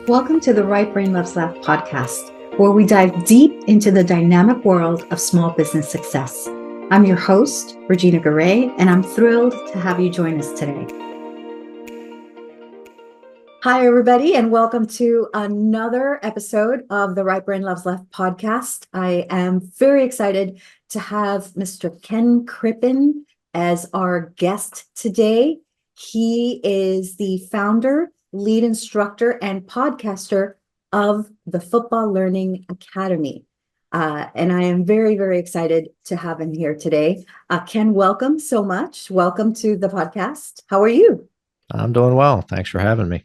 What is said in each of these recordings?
Welcome to the Right Brain Loves Left podcast, where we dive deep into the dynamic world of small business success. I'm your host, Regina Garay, and I'm thrilled to have you join us today. Hi, everybody, and welcome to another episode of the Right Brain Loves Left podcast. I am very excited to have Mr. Ken Crippen as our guest today. He is the founder, lead instructor, and podcaster of the Football Learning Academy. And I am very, very excited to have him here today. Ken, welcome so much. Welcome to the podcast. How are you? I'm doing well. Thanks for having me.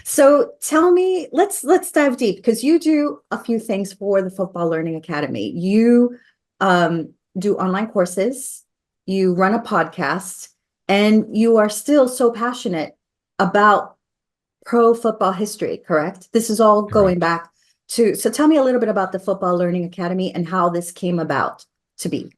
So tell me, let's dive deep, because you do a few things for the Football Learning Academy. You do online courses, you run a podcast, and you are still so passionate about pro football history, correct? This is all going Correct. back to, so tell me a little bit about the Football Learning Academy and how this came about to be.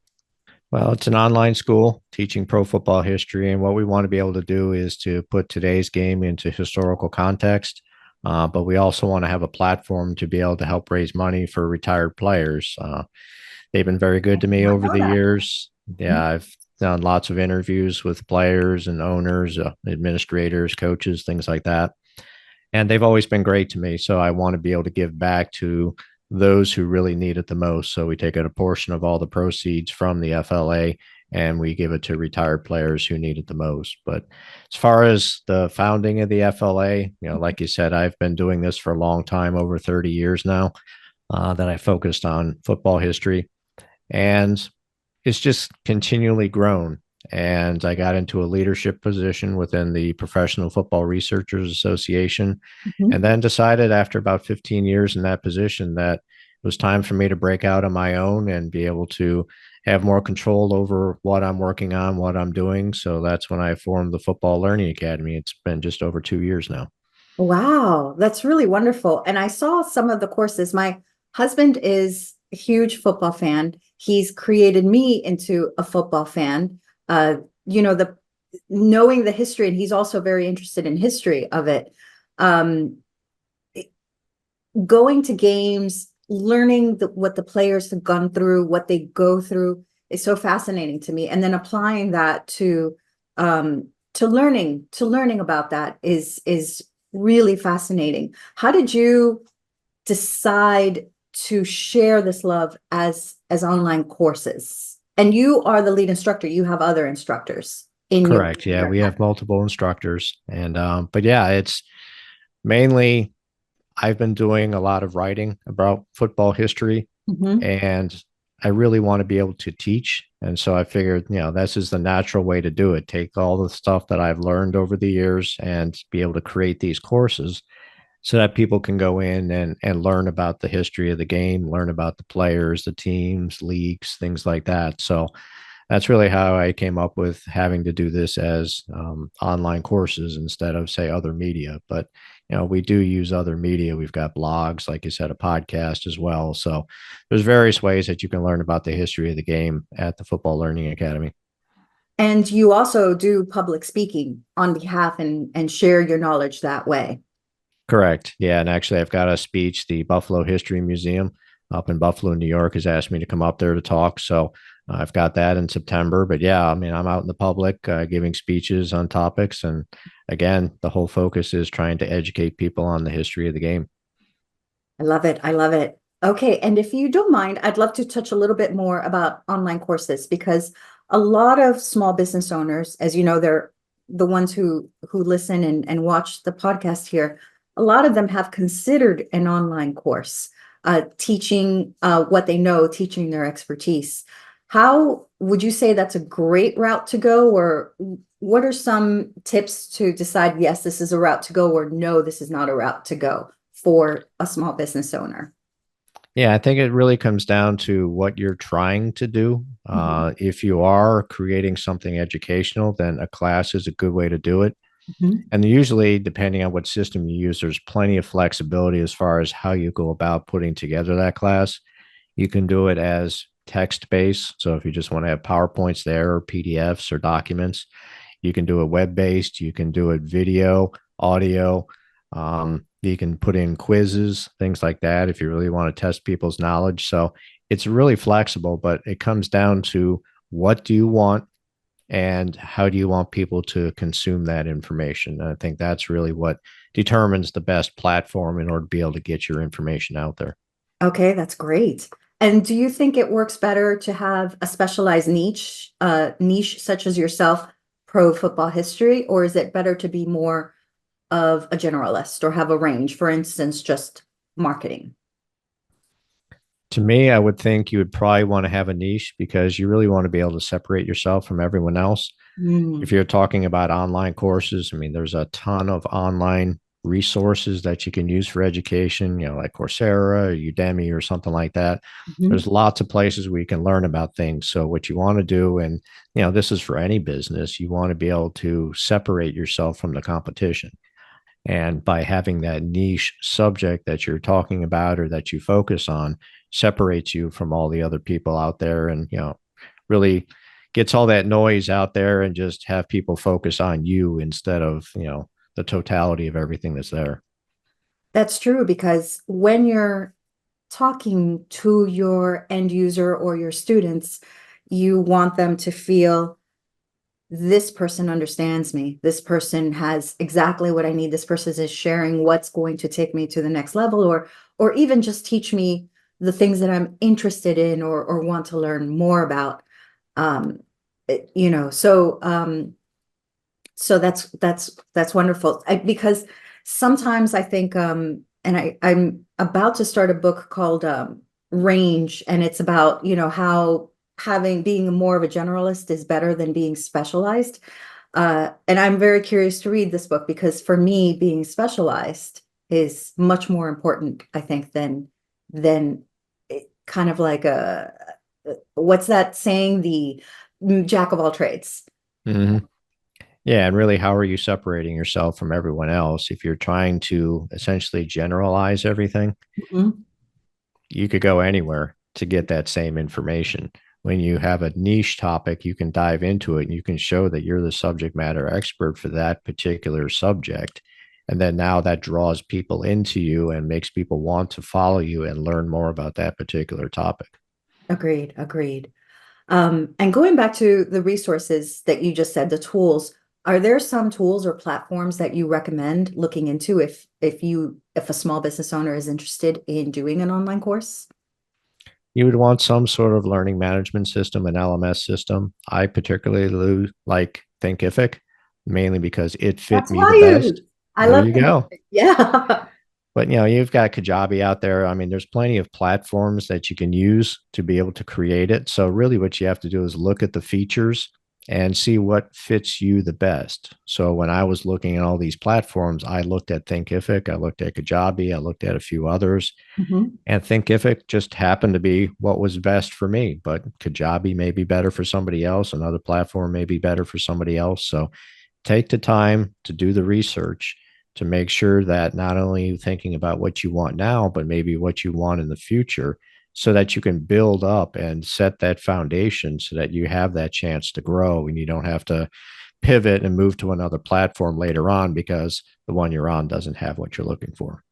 Well, it's an online school teaching pro football history. And what we want to be able to do is to put today's game into historical context. But we also want to have a platform to be able to help raise money for retired players. They've been very good to me I over know the that. years. Yeah, I've done lots of interviews with players and owners, administrators, coaches, things like that. And they've always been great to me. So I want to be able to give back to those who really need it the most. So we take a portion of all the proceeds from the FLA and we give it to retired players who need it the most. But as far as the founding of the FLA, like you said, I've been doing this for a long time, over 30 years now, that I focused on football history. And it's just continually grown. And I got into a leadership position within the Professional Football Researchers Association, Mhm. and then decided after about 15 years in that position that it was time for me to break out on my own and be able to have more control over what I'm working on, what I'm doing. So that's when I formed the Football Learning Academy. It's been just over 2 years now. Wow, that's really wonderful. And I saw some of the courses. My husband is a huge football fan. He's created me into a football fan. Uh, the knowing the history, and he's also very interested in history of it. Um, Going to games, learning what the players have gone through, what they go through is so fascinating to me. And then applying that to learning about that is really fascinating. How did you decide to share this love as online courses? And you are the lead instructor. You have other instructors in your Correct. Yeah, we have multiple instructors. And, but yeah, it's mainly I've been doing a lot of writing about football history, Mhm. and I really want to be able to teach. And so I figured, this is the natural way to do it. Take all the stuff that I've learned over the years and be able to create these courses so that people can go in and learn about the history of the game, learn about the players, the teams, leagues, things like that. So that's really how I came up with having to do this as online courses instead of, say, other media. But we do use other media. We've got blogs, like you said, a podcast as well. So there's various ways that you can learn about the history of the game at the Football Learning Academy. And you also do public speaking on behalf and share your knowledge that way. Correct. Yeah, and actually, I've got a speech. The Buffalo History Museum up in Buffalo, New York, has asked me to come up there to talk. So I've got that in September. But yeah, I mean, I'm out in the public giving speeches on topics, and again, the whole focus is trying to educate people on the history of the game. I love it. I love it. Okay. And if you don't mind, I'd love to touch a little bit more about online courses, because a lot of small business owners, as you know, they're the ones who listen and watch the podcast here. A lot of them have considered an online course, teaching what they know, teaching their expertise. How would you say that's a great route to go, or what are some tips to decide, yes, this is a route to go, or no, this is not a route to go for a small business owner? Yeah, I think it really comes down to what you're trying to do. Mhm. If you are creating something educational, then a class is a good way to do it. Mhm. And usually, depending on what system you use, there's plenty of flexibility as far as how you go about putting together that class. You can do it as text based. So if you just want to have PowerPoints there or PDFs or documents, you can do it web based. You can do it video, audio. You can put in quizzes, things like that, if you really want to test people's knowledge. So it's really flexible, but it comes down to what do you want and how do you want people to consume that information. And I think that's really what determines the best platform in order to be able to get your information out there. Okay, that's great. And do you think it works better to have a specialized niche such as yourself, pro football history, or is it better to be more of a generalist or have a range, for instance, just marketing? To me, I would think you would probably want to have a niche because you really want to be able to separate yourself from everyone else. If Mm, you're talking about online courses, I mean, there's a ton of online resources that you can use for education, like Coursera or Udemy or something like that. mhm. There's lots of places where you can learn about things. So what you want to do, and this is for any business, you want to be able to separate yourself from the competition. And by having that niche subject that you're talking about or that you focus on separates you from all the other people out there and, really gets all that noise out there and just have people focus on you instead of, the totality of everything that's there. That's true because when you're talking to your end user or your students, you want them to feel this person understands me. This person has exactly what I need. This person is sharing what's going to take me to the next level or even just teach me the things that I'm interested in or want to learn more about. Um, so that's wonderful. Because sometimes I think and I'm about to start a book called Range, and it's about, how having being more of a generalist is better than being specialized. And I'm very curious to read this book because for me, being specialized is much more important, I think, than kind of like what's that saying? The jack of all trades. Mm-hmm. Yeah. And really, how are you separating yourself from everyone else? If you're trying to essentially generalize everything, Mhm. you could go anywhere to get that same information. When you have a niche topic, you can dive into it and you can show that you're the subject matter expert for that particular subject. And then now that draws people into you and makes people want to follow you and learn more about that particular topic. Agreed, agreed. And going back to the resources that you just said, the tools, are there some tools or platforms that you recommend looking into if a small business owner is interested in doing an online course? You would want some sort of learning management system, an LMS system. I particularly like Thinkific, mainly because it fit That's me who the I use. best. I There love you go. Thinkific. Yeah. But you've got Kajabi out there. I mean, there's plenty of platforms that you can use to be able to create it. So really what you have to do is look at the features and see what fits you the best. So when I was looking at all these platforms, I looked at Thinkific, I looked at Kajabi, I looked at a few others, Mhm. and Thinkific just happened to be what was best for me. But Kajabi may be better for somebody else. Another platform may be better for somebody else. So take the time to do the research to make sure that not only are you thinking about what you want now, but maybe what you want in the future so that you can build up and set that foundation so that you have that chance to grow and you don't have to pivot and move to another platform later on because the one you're on doesn't have what you're looking for.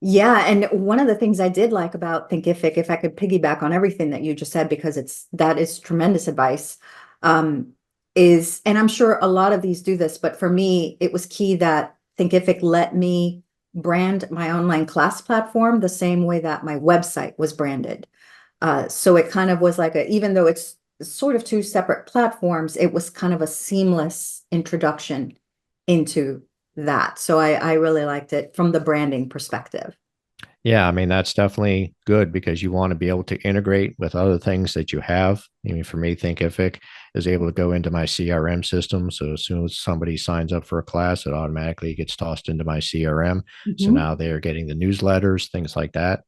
Yeah, and one of the things I did like about Thinkific, if I could piggyback on everything that you just said, because that is tremendous advice, um, and I'm sure a lot of these do this, but for me, it was key that Thinkific let me brand my online class platform the same way that my website was branded. So it kind of was like even though it's sort of two separate platforms, it was kind of a seamless introduction into that. So I really liked it from the branding perspective. Yeah, I mean, that's definitely good because you want to be able to integrate with other things that you have. I mean, for me, Thinkific is able to go into my CRM system. So as soon as somebody signs up for a class, it automatically gets tossed into my CRM. So Mhm. now they're getting the newsletters, things like that.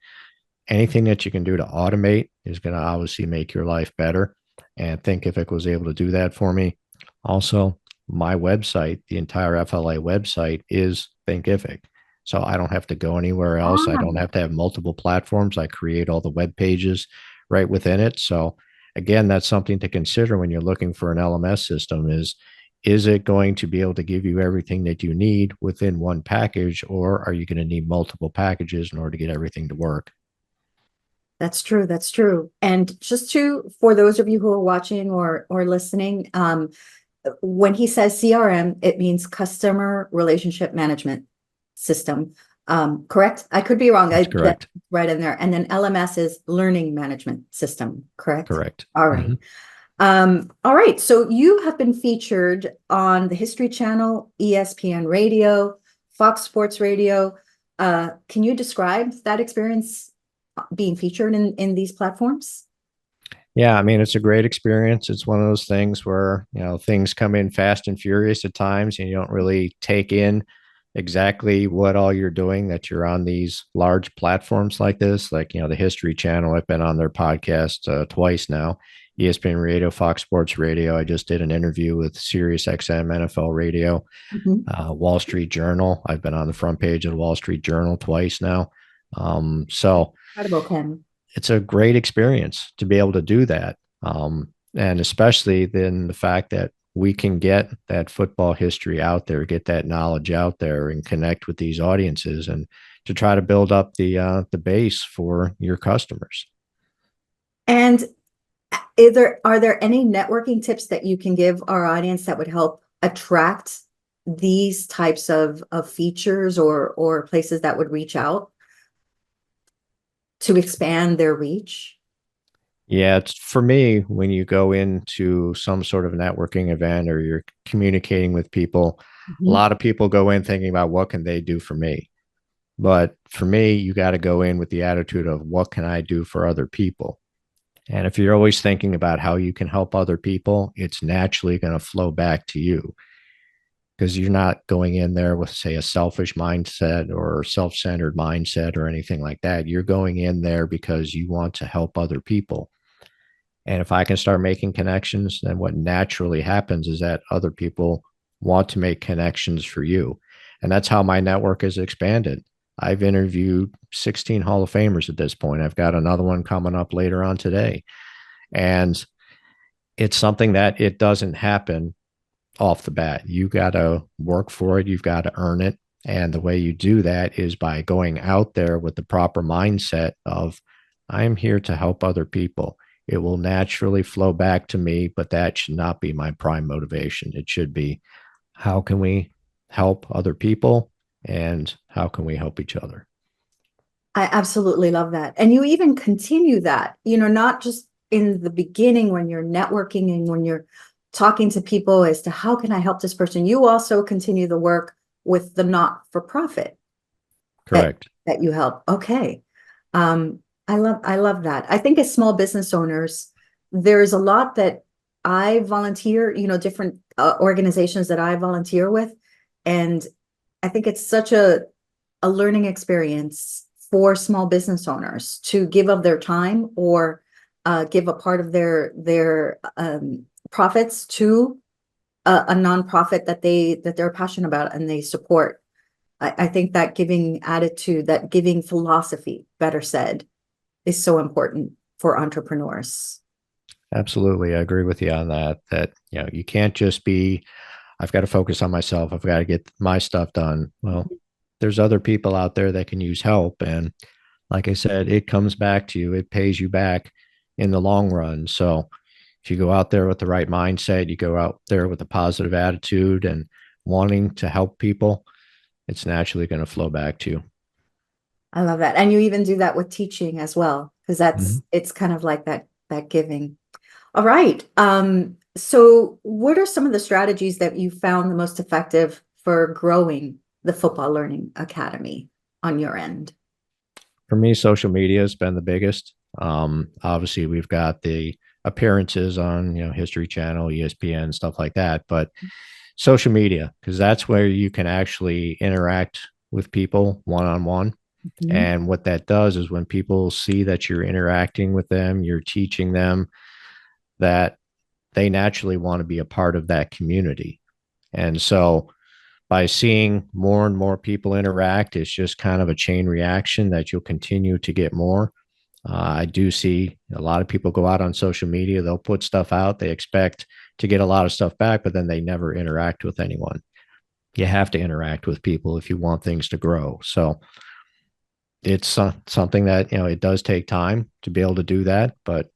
Anything that you can do to automate is going to obviously make your life better. And Thinkific was able to do that for me. Also, my website, the entire FLA website is Thinkific. So I don't have to go anywhere else. I don't Ah, have to have multiple platforms. I create all the web pages right within it. So again, that's something to consider when you're looking for an LMS system is is it going to be able to give you everything that you need within one package, or are you going to need multiple packages in order to get everything to work? That's true. That's true. And just for those of you who are watching or listening, when he says CRM, it means customer relationship management system. Correct? I could be wrong. That's That's correct. right in there. And then LMS is learning management system. Correct? Correct. All right. Mm-hmm. All right. So you have been featured on the History Channel, ESPN Radio, Fox Sports Radio. Can you describe that experience being featured in these platforms? Yeah, I mean, it's a great experience. It's one of those things where, things come in fast and furious at times, and you don't really take in exactly what all you're doing, that you're on these large platforms like this, like, the History Channel. I've been on their podcast twice now, ESPN Radio, Fox Sports Radio. I just did an interview with Sirius XM NFL Radio, Mhm. Wall Street Journal. I've been on the front page of the Wall Street Journal twice now. So Incredible, Ken. it's a great experience to be able to do that. And especially then the fact that we can get that football history out there, get that knowledge out there, and connect with these audiences, and to try to build up the base for your customers. And are there any networking tips that you can give our audience that would help attract these types of features or places that would reach out to expand their reach? Yeah, it's for me, when you go into some sort of networking event or you're communicating with people, a Mhm. lot of people go in thinking about what can they do for me. But for me, you got to go in with the attitude of what can I do for other people? And if you're always thinking about how you can help other people, it's naturally going to flow back to you, because you're not going in there with, say, a selfish mindset or self centered mindset or anything like that. You're going in there because you want to help other people. And if I can start making connections, then what naturally happens is that other people want to make connections for you. And that's how my network has expanded. I've interviewed 16 Hall of Famers at this point. I've got another one coming up later on today. And it's something that it doesn't happen off the bat. You got to work for it, you've got to earn it. And the way you do that is by going out there with the proper mindset of, I'm here to help other people. It will naturally flow back to me, but that should not be my prime motivation. It should be, how can we help other people, and how can we help each other? I absolutely love that. And you even continue that, not just in the beginning when you're networking and when you're talking to people as to how can I help this person. You also continue the work with the not-for-profit that Correct. that you help. Okay. I love that. I think as small business owners, there's a lot that I volunteer, different organizations that I volunteer with. And I think it's such a learning experience for small business owners to give of their time or give a part of their profits to a nonprofit that they're passionate about and they support. I think that giving attitude, that giving philosophy, better said, is so important for entrepreneurs. Absolutely. I agree with you on that. That, you can't just be, I've got to focus on myself. I've got to get my stuff done. Well, there's other people out there that can use help. And like I said, it comes back to you, it pays you back in the long run. So if you go out there with the right mindset, you go out there with a positive attitude and wanting to help people, it's naturally going to flow back to you. I love that. And you even do that with teaching as well, because Mhm. it's kind of like that giving. All right. So what are some of the strategies that you found the most effective for growing the Football Learning Academy on your end? For me, social media has been the biggest. Obviously, we've got the appearances on, History Channel, ESPN, stuff like that. But social media, because that's where you can actually interact with people one on one. Mhm. And what that does is when people see that you're interacting with them, you're teaching them, that they naturally want to be a part of that community. And so by seeing more and more people interact, it's just kind of a chain reaction that you'll continue to get more. I do see a lot of people go out on social media, they'll put stuff out, they expect to get a lot of stuff back, but then they never interact with anyone. You have to interact with people if you want things to grow. So it's something that, it does take time to be able to do that, but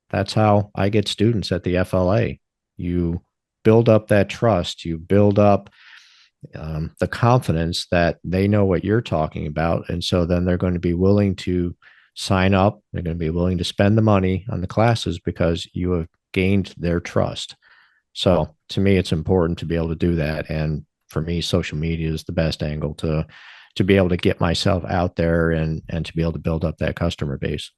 that's how I get students at the FLA. You build up that trust, you build up the confidence that they know what you're talking about. And so then they're going to be willing to sign up. They're going to be willing to spend the money on the classes because you have gained their trust. So to me, it's important to be able to do that. And for me, social media is the best angle to be able to get myself out there and to be able to build up that customer base.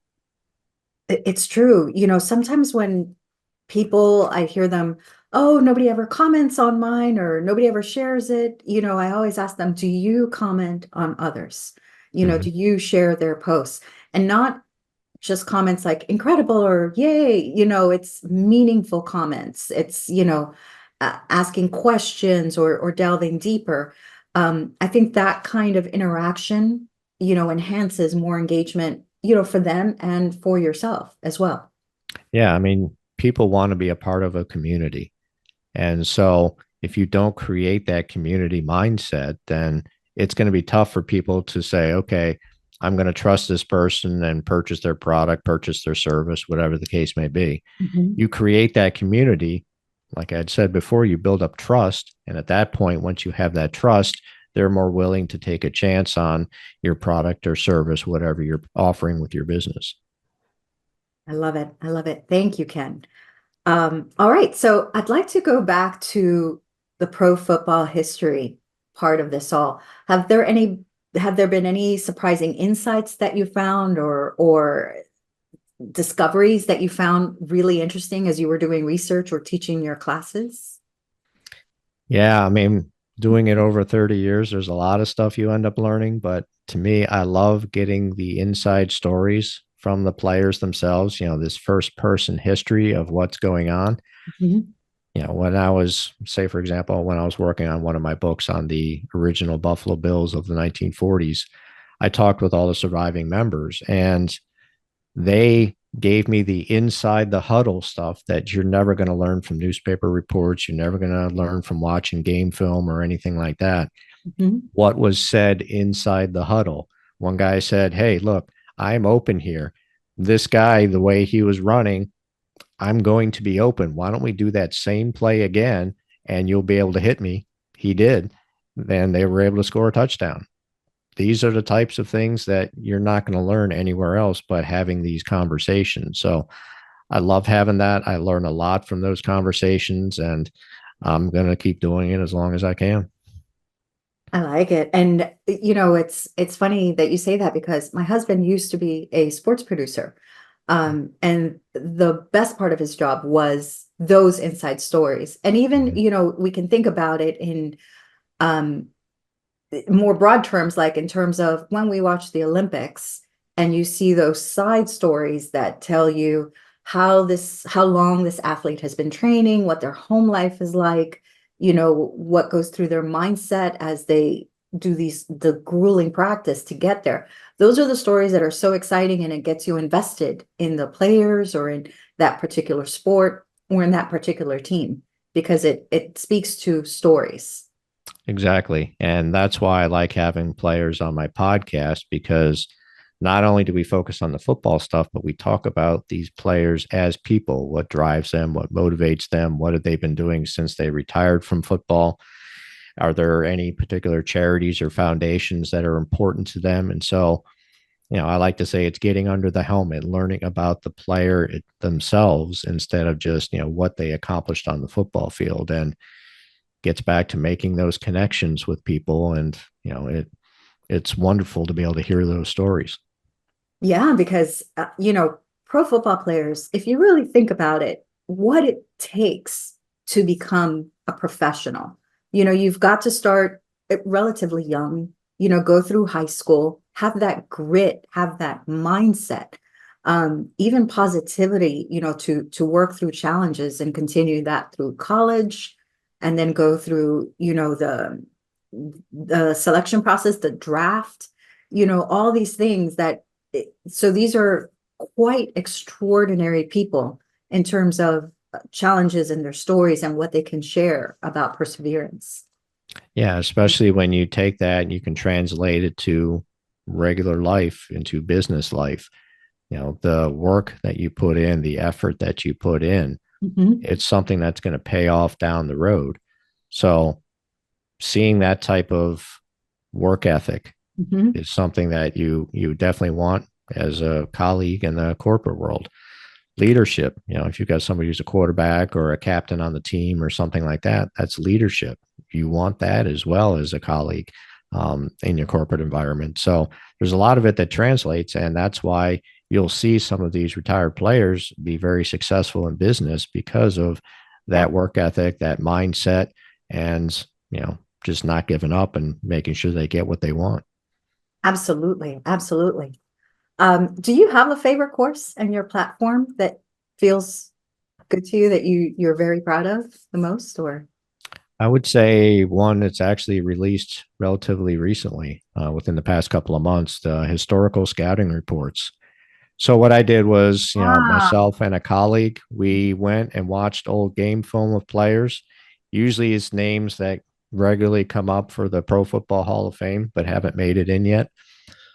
It's true. Sometimes when people, I hear them, oh, nobody ever comments on mine or nobody ever shares it. I always ask them, do you comment on others? Mm-hmm. Do you share their posts? And not just comments like incredible or yay, it's meaningful comments. It's, asking questions or delving deeper. I think that kind of interaction, enhances more engagement, for them and for yourself as well. Yeah, I mean, people want to be a part of a community. And so if you don't create that community mindset, then it's going to be tough for people to say, okay, I'm going to trust this person and purchase their product, purchase their service, whatever the case may be. Mhm. You create that community. Like I had said before, you build up trust. And at that point, once you have that trust, they're more willing to take a chance on your product or service, whatever you're offering with your business. I love it. I love it. Thank you, Ken. All right. So I'd like to go back to the pro football history part of this all. Have there been any surprising insights that you found or discoveries that you found really interesting as you were doing research or teaching your classes? Yeah, I mean, doing it over 30 years, there's a lot of stuff you end up learning. But to me, I love getting the inside stories from the players themselves, this first person history of what's going on. Mhm. When I was, say, for example, when I was working on one of my books on the original Buffalo Bills of the 1940s, I talked with all the surviving members and they gave me the inside the huddle stuff that you're never going to learn from newspaper reports. You're never going to learn from watching game film or anything like that. Mhm. What was said inside the huddle? One guy said, hey, look, I'm open here. This guy, the way he was running, I'm going to be open. Why don't we do that same play again and you'll be able to hit me? He did. Then they were able to score a touchdown. These are the types of things that you're not going to learn anywhere else but having these conversations. So I love having that. I learn a lot from those conversations and I'm going to keep doing it as long as I can. I like it. And it's funny that you say that because my husband used to be a sports producer. And the best part of his job was those inside stories. And even, Mhm. we can think about it in um more broad terms, like in terms of when we watch the Olympics and you see those side stories that tell you how long this athlete has been training, what their home life is like, what goes through their mindset as they do the grueling practice to get there. Those are the stories that are so exciting and it gets you invested in the players or in that particular sport or in that particular team because it speaks to stories. Exactly. And that's why I like having players on my podcast because not only do we focus on the football stuff, but we talk about these players as people, what drives them, what motivates them, what have they been doing since they retired from football? Are there any particular charities or foundations that are important to them? And so, I like to say it's getting under the helmet, learning about the player themselves instead of just, what they accomplished on the football field. And gets back to making those connections with people and it's wonderful to be able to hear those stories. Yeah, because pro football players, if you really think about it, what it takes to become a professional, you've got to start relatively young, go through high school, have that grit, have that mindset, even positivity, to work through challenges and continue that through college, and then go through, the selection process, the draft, all these things so these are quite extraordinary people in terms of challenges and their stories and what they can share about perseverance. Yeah, especially when you take that and you can translate it to regular life, into business life. You know, the work that you put in, the effort that you put in, Mhm, it's something that's going to pay off down the road. So seeing that type of work ethic mhm. is something that you definitely want as a colleague in the corporate world. Leadership, you know, if you've got somebody who's a quarterback or a captain on the team or something like that, that's leadership. You want that as well as a colleague in your corporate environment. So there's a lot of it that translates, and that's why you'll see some of these retired players be very successful in business because of Yeah, that work ethic, that mindset, and just not giving up and making sure they get what they want. absolutely, absolutely. Do you have a favorite course in your platform that feels good to you that you're very proud of the most, or? I would say one that's actually released relatively recently, within the past couple of months, the historical scouting reports. So what I did was, Ah, myself and a colleague, we went and watched old game film of players. Usually it's names that regularly come up for the Pro Football Hall of Fame, but haven't made it in yet.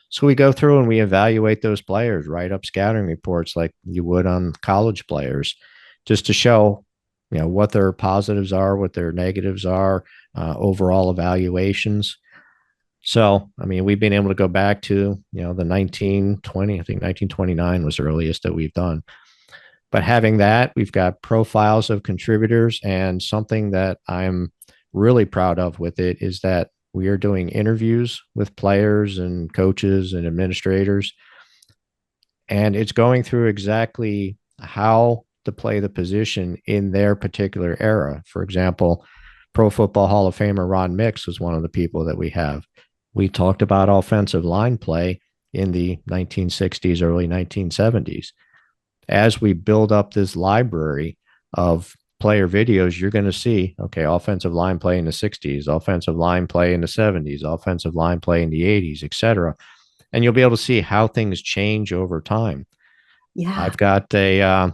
So we go through and we evaluate those players, write up scouting reports like you would on college players, just to show, what their positives are, what their negatives are, overall evaluations. So, I mean, we've been able to go back to, the 1920, I think 1929 was the earliest that we've done. But having that, we've got profiles of contributors, and something that I'm really proud of with it is that we are doing interviews with players and coaches and administrators, and it's going through exactly how to play the position in their particular era. For example, Pro Football Hall of Famer Ron Mix was one of the people that we have. We talked about offensive line play in the 1960s, early 1970s. As we build up this library of player videos, you're going to see, okay, offensive line play in the 60s, offensive line play in the 70s, offensive line play in the 80s, etc. And you'll be able to see how things change over time. yeah. I've got a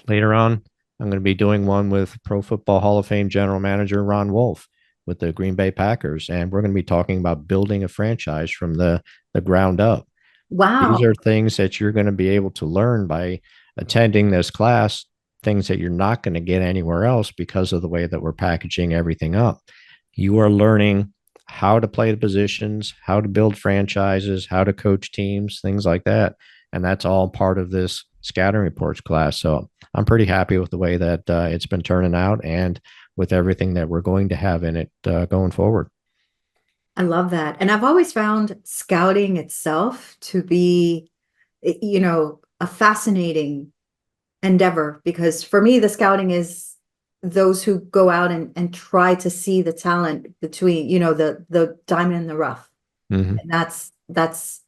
later on, I'm going to be doing one with Pro Football Hall of Fame general manager Ron Wolf with the Green Bay Packers, and we're going to be talking about building a franchise from the ground up. These Wow. are things that you're going to be able to learn by attending this class, things that you're not going to get anywhere else because of the way that we're packaging everything up. You are learning how to play the positions, how to build franchises, how to coach teams, things like that. And that's all part of this scouting reports class. So I'm pretty happy with the way that it's been turning out and with everything that we're going to have in it going forward. I love that. And I've always found scouting itself to be, a fascinating endeavor because for me, the scouting is those who go out and try to see the talent between, the diamond in the rough. Mm-hmm. And that's,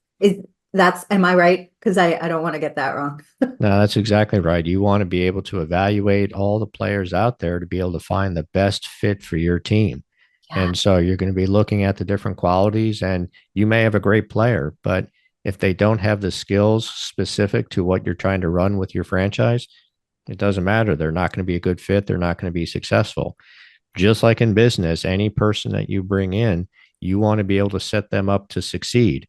am I right? Because I don't want to get that wrong. No, that's exactly right. You want to be able to evaluate all the players out there to be able to find the best fit for your team. Yeah. And so you're going to be looking at the different qualities, and you may have a great player, but if they don't have the skills specific to what you're trying to run with your franchise, it doesn't matter. They're not going to be a good fit. They're not going to be successful. Just like in business, any person that you bring in, you want to be able to set them up to succeed.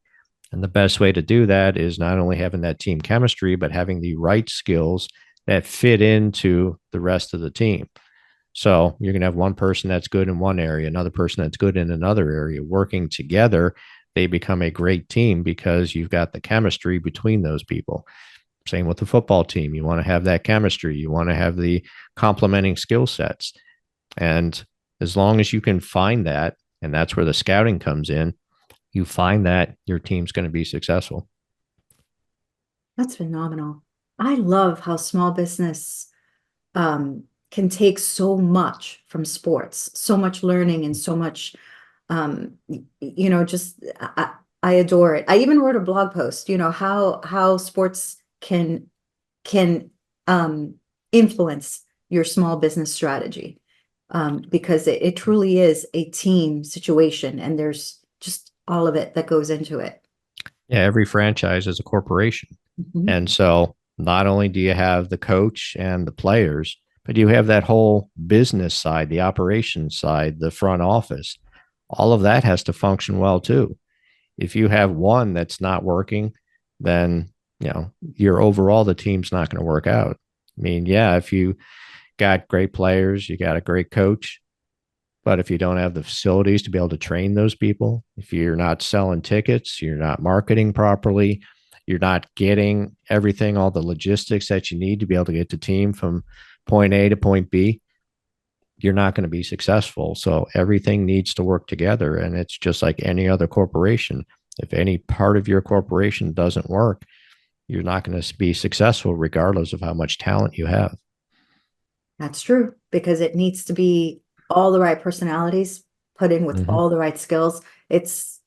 And the best way to do that is not only having that team chemistry, but having the right skills that fit into the rest of the team. So you're going to have one person that's good in one area, another person that's good in another area. Working together, they become a great team because you've got the chemistry between those people. Same with the football team. You want to have that chemistry, you want to have the complementing skill sets. And as long as you can find that, and that's where the scouting comes in, you find that your team's going to be successful. That's phenomenal. I love how small business can take so much from sports, so much learning and so much, just I adore it. I even wrote a blog post, how sports can influence your small business strategy. Because it truly is a team situation and there's just all of it that goes into it. Yeah, every franchise is a corporation. Mhm. And so not only do you have the coach and the players, but you have that whole business side, the operations side, the front office. All of that has to function well too. If you have one that's not working, then your overall the team's not going to work out. I mean, yeah, if you got great players, you got a great coach, but if you don't have the facilities to be able to train those people, if you're not selling tickets, you're not marketing properly, you're not getting everything, all the logistics that you need to be able to get the team from point A to point B, you're not going to be successful. So everything needs to work together. And it's just like any other corporation. If any part of your corporation doesn't work, you're not going to be successful regardless of how much talent you have. That's true, because it needs to be all the right personalities put in with Mm-hmm. all the right skills. It's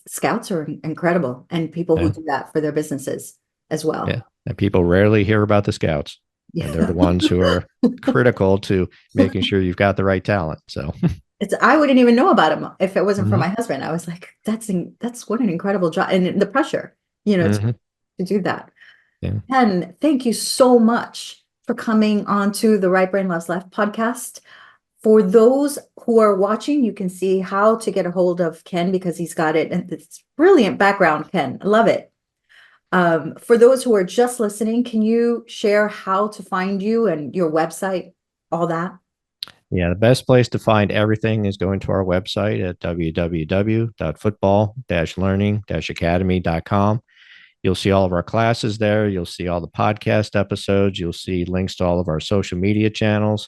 scouts are incredible, and people who Yeah. do that for their businesses as Yeah. well. And people rarely hear about the scouts, and they're Yeah. the ones who are critical to making sure you've got the right talent. So, It's I wouldn't even know about him if it wasn't for mm-hmm. my husband. I was like, that's what an incredible job, and the pressure, Mm-hmm. to do that. Yeah. Ken, thank you so much for coming on to the Right Brain Loves Left podcast. For those who are watching, you can see how to get a hold of Ken because he's got it. And it's brilliant background, Ken. I love it. For those who are just listening, can you share how to find you and your website, all that? Yeah, the best place to find everything is going to our website at www.football-learning-academy.com. You'll see all of our classes there. You'll see all the podcast episodes. You'll see links to all of our social media channels.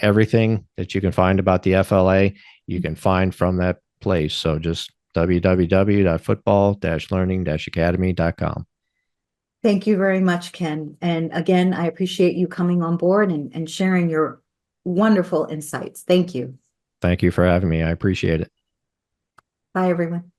Everything that you can find about the FLA, you can find from that place. So just www.football-learning-academy.com. Thank you very much, Ken. And again, I appreciate you coming on board and sharing your wonderful insights. Thank you. Thank you for having me. I appreciate it. Bye, everyone.